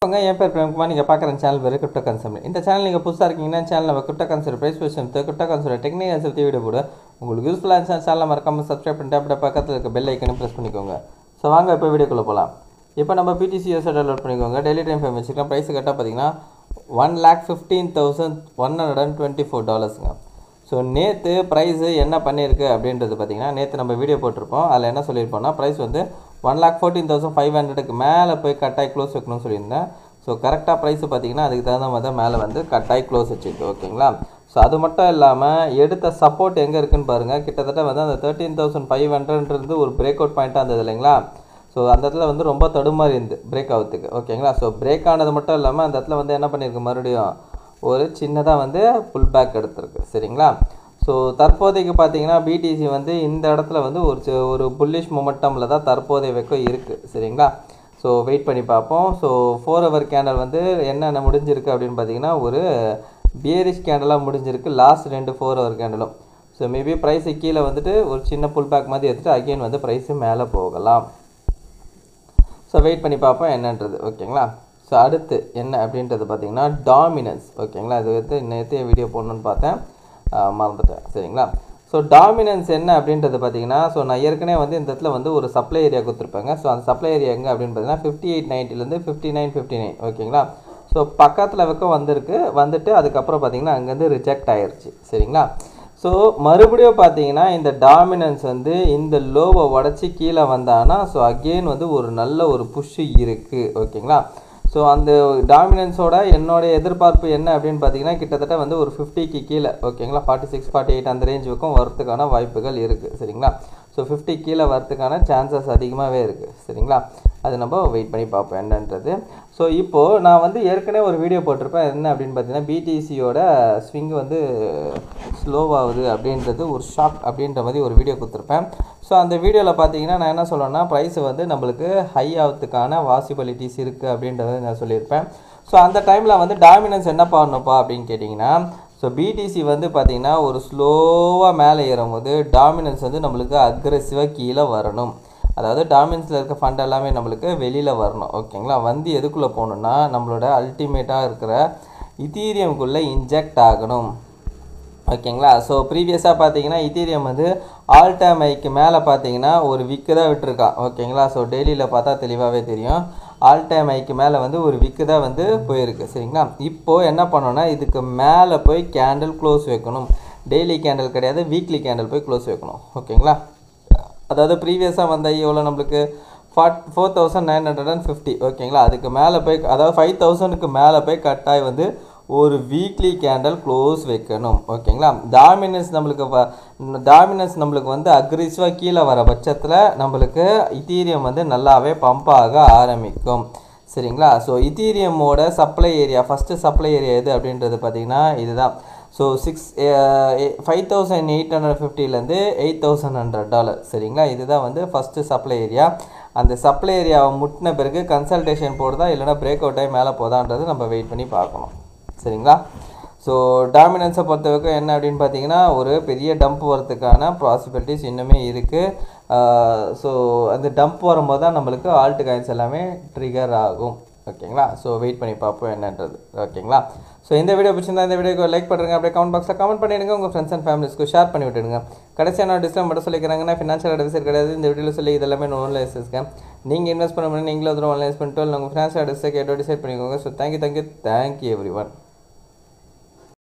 என் பேர் பிரேம்குமார். நீங்கள் பார்க்குற சேனல் பேர் கிரிப்டோ கான்செப்ட். இந்த சேனல் நீங்கள் புதுசாக இருக்கீங்கன்னா சேனல் நம்ம Crypto Concept price position Crypto Concept technical பற்றி வீடியோ போட உங்களுக்கு யூஸ்ஃபுல்லாக இருந்துச்சு சேனலை மறக்காமல் சப்ஸ்கிரைப் பண்ணிட்டு அப்படியே பக்கத்தில் இருக்க பெல் ஐக்கனையும் ப்ரெஸ் பண்ணிக்கோங்க. ஸோ வாங்க இப்போ வீடியோக்குள்ளே போகலாம். இப்போ நம்ம BTC டவுன்லோட் பண்ணிக்கோங்க. டெய்லி டைம் ஃப்ரேம் வச்சுக்கலாம். ப்ரைஸ் கரெக்டாக பார்த்தீங்கன்னா $1,15,124. ஸோ நேற்று ப்ரைஸு என்ன பண்ணியிருக்கு அப்படின்றது பார்த்தீங்கன்னா, நேற்று நம்ம வீடியோ போட்டிருப்போம். அதில் என்ன சொல்லியிருப்போம்னா, ப்ரைஸ் வந்து 1,14,500க்கு மேலே போய் கட்டாய் க்ளோஸ் வைக்கணும்னு சொல்லியிருந்தேன். ஸோ கரெக்டாக ப்ரைஸு பார்த்தீங்கன்னா அதுக்கு தகுந்த மாதிரி தான் மேலே வந்து கட்டாய் க்ளோஸ் வச்சுருக்கு. ஓகேங்களா. ஸோ அது மட்டும் இல்லாமல் எடுத்த சப்போர்ட் எங்கே இருக்குதுன்னு பாருங்கள். கிட்டத்தட்ட வந்து அந்த 13,500ன்றது ஒரு பிரேக் அவுட் பாயிண்ட்டாக இருந்தது இல்லைங்களா. ஸோ அந்த இடத்துல வந்து ரொம்ப தடுமாறி இருந்து பிரேக் ஆகிறதுக்கு. ஓகேங்களா. ஸோ பிரேக் ஆனது மட்டும் இல்லாமல் அந்த இடத்துல வந்து என்ன பண்ணியிருக்கு, மறுபடியும் ஒரு சின்னதாக வந்து புல் பேக் எடுத்திருக்கு. சரிங்களா. ஸோ தற்போதைக்கு பார்த்தீங்கன்னா BTC வந்து இந்த இடத்துல வந்து ஒரு புல்லிஷ் மொமெண்டமில் தான் தற்போதைய வைக்கம் இருக்குது. சரிங்களா. ஸோ வெயிட் பண்ணி பார்ப்போம். ஸோ 4 ஹவர் கேண்டல் வந்து என்னென்ன முடிஞ்சிருக்கு அப்படின்னு பார்த்தீங்கன்னா, ஒரு பியரிஷ் கேண்டலாக முடிஞ்சிருக்கு லாஸ்ட் 2 4 ஹவர் கேண்டலும். ஸோ மேபி ப்ரைஸு கீழே வந்துட்டு ஒரு சின்ன புல் பேக் மாதிரி எடுத்துகிட்டு அகெயின் வந்து ப்ரைஸு மேலே போகலாம். ஸோ வெயிட் பண்ணி பார்ப்போம் என்னன்றது. ஓகேங்களா. ஸோ அடுத்து என்ன அப்படின்றது பார்த்தீங்கன்னா டாமினன்ஸ். ஓகேங்களா. இது வந்து நேற்று வீடியோ போடணுன்னு பார்த்தேன், மறந்துட்டேன். சரிங்களா. ஸோ டாமினன்ஸ் என்ன அப்படின்றது பார்த்தீங்கன்னா, ஸோ நான் ஏற்கனவே வந்து இந்த இடத்துல வந்து ஒரு சப்ளை ஏரியா கொடுத்துருப்பேங்க. ஸோ அந்த சப்ளை ஏரியா எங்கே அப்படின்னு பார்த்தீங்கன்னா 58.90லேருந்து 59.59. ஓகேங்களா. ஸோ பக்கத்தில் வைக்க வந்துட்டு அதுக்கப்புறம் பார்த்தீங்கன்னா அங்கேருந்து ரிஜெக்ட் ஆயிடுச்சு. சரிங்களா. ஸோ மறுபடியும் பார்த்தீங்கன்னா இந்த டாமினன்ஸ் வந்து இந்த லோவை உடச்சி கீழே வந்தாங்கன்னா ஸோ அகெயின் வந்து ஒரு நல்ல ஒரு புஷ்ஷு இருக்குது. ஓகேங்களா. ஸோ அந்த டாமினன்ஸோட என்னோடய எதிர்பார்ப்பு என்ன அப்படின்னு பார்த்தீங்கன்னா, கிட்டத்தட்ட வந்து ஒரு 50க்கு கீழே. ஓகேங்களா. 46 48 அந்த ரேஞ்ச் வரைக்கும் வரத்துக்கான வாய்ப்புகள் இருக்குது. சரிங்களா. ஸோ 50 கீழே வரத்துக்கான சான்சஸ் அதிகமாகவே இருக்குது. சரிங்களா. அது நம்ம வெயிட் பண்ணி பார்ப்போம் என்னன்றது. ஸோ இப்போது நான் வந்து ஏற்கனவே ஒரு வீடியோ போட்டிருப்பேன். என்ன அப்படின்னு பார்த்தீங்கன்னா, BTCயோட ஸ்விங் வந்து ஸ்லோவாகுது அப்படின்றது ஒரு ஷாக் அப்படின்ற மாதிரி ஒரு வீடியோ கொடுத்துருப்பேன். ஸோ அந்த வீடியோவில் பார்த்தீங்கன்னா நான் என்ன சொல்கிறேன்னா, ப்ரைஸ் வந்து நம்மளுக்கு ஹை ஆகிறதுக்கான பாசிபிலிட்டிஸ் இருக்குது அப்படின்றத நான் சொல்லியிருப்பேன். ஸோ அந்த டைமில் வந்து டாமினன்ஸ் என்ன பண்ணணுப்பா அப்படின்னு கேட்டிங்கன்னா, ஸோ BTC வந்து பார்த்திங்கன்னா ஒரு ஸ்லோவாக மேலே ஏறும்போது டாமினன்ஸ் வந்து நம்மளுக்கு அக்ரெசிவாக கீழே வரணும். அதாவது டாமினன்ஸில் இருக்க ஃபண்ட் எல்லாமே நம்மளுக்கு வெளியில் வரணும். ஓகேங்களா. வந்து எதுக்குள்ளே போகணுன்னா, நம்மளோட அல்டிமேட்டாக இருக்கிற இத்தீரியம்குள்ளே இன்ஜெக்ட் ஆகணும். ஓகேங்களா. ஸோ ப்ரீவியஸாக பார்த்தீங்கன்னா இத்தீரியம் வந்து ஆல் டைம் ஹைக்கு மேலே பார்த்தீங்கன்னா ஒரு விக்கு தான் விட்டுருக்கான். ஓகேங்களா. ஸோ டெய்லியில் பார்த்தா தெளிவாகவே தெரியும். ஆல் டைம் ஹைக்கு மேலே வந்து ஒரு விக்கு தான் வந்து போயிருக்கு. சரிங்களா. இப்போது என்ன பண்ணோன்னா, இதுக்கு மேலே போய் கேண்டில் க்ளோஸ் வைக்கணும். டெய்லி கேண்டில் கிடையாது, வீக்லி கேண்டில் போய் க்ளோஸ் வைக்கணும். ஓகேங்களா. அதாவது ப்ரீவியஸாக வந்த எவ்வளோ நம்மளுக்கு 4,950. ஓகேங்களா. அதுக்கு மேலே போய் அதாவது 5,000க்கு மேலே போய் கட்டாய் வந்து ஒரு வீக்லி கேண்டில் க்ளோஸ் வைக்கணும். ஓகேங்களா. டாமினன்ஸ் நம்மளுக்கு வந்து அக்ரெசிவாக கீழே வர பட்சத்தில் நம்மளுக்கு இத்தீரியம் வந்து நல்லாவே பம்ப் ஆக ஆரம்பிக்கும். சரிங்களா. ஸோ இத்தீரியமோட supply area, first supply area எது அப்படின்றது பார்த்திங்கன்னா இதுதான். ஸோ 5,850லேருந்து $8,100. சரிங்களா. இதுதான் வந்து ஃபஸ்ட்டு சப்ளை ஏரியா. அந்த சப்ளை ஏரியாவை முட்டின பிறகு கன்சல்டேஷன் போடுதா இல்லைனா பிரேக் அவுட் ஆகி மேலே போதான்றது நம்ம வெயிட் பண்ணி பார்க்கணும். சரிங்களா. ஸோ டாமினன்ஸை பொறுத்த வரைக்கும் என்ன அப்படின்னு பார்த்தீங்கன்னா, ஒரு பெரிய டம்ப் வரதுக்கான பாசிபிலிட்டிஸ் இன்னுமே இருக்குது. ஸோ அந்த டம்ப் வரும்போது தான் நம்மளுக்கு ஆல்ட் காயின்ஸ் எல்லாமே ட்ரிகர் ஆகும். ஓகேங்களா. ஸோ வெயிட் பண்ணி பார்ப்போம் என்னன்றது. ஓகேங்களா. ஸோ இந்த வீடியோ பிடிச்சிருந்தா இந்த வீடியோக்கு லைக் பண்ணுறேங்க. அப்படியே கமெண்ட் பாக்ஸில் கமெண்ட் பண்ணிவிடுங்க. உங்கள் ஃப்ரெண்ட்ஸ் அண்ட் ஃபேமிலிஸ்க்கு ஷேர் பண்ணி விட்டுடுங்க. கடைசியாக நான் டிஸ்கிளைமர் மட்டும் சொல்லிக்கிறாங்கன்னா, ஃபினான்ஷியல் அட்வைசர் கிடையாது. இந்த வீடியோவில் சொல்லி இதெல்லாமே ஓன்லைன் இருக்கேன். நீங்கள் இன்வெஸ்ட் பண்ண முடியும், நீங்களும் அதில் ஆன்லைன் பண்ணிட்டு உங்கள் ஃபினான்ஷியல் அட்வைசர் கேட்டோ டிசைட் பண்ணிக்கோங்க. So thank you every one.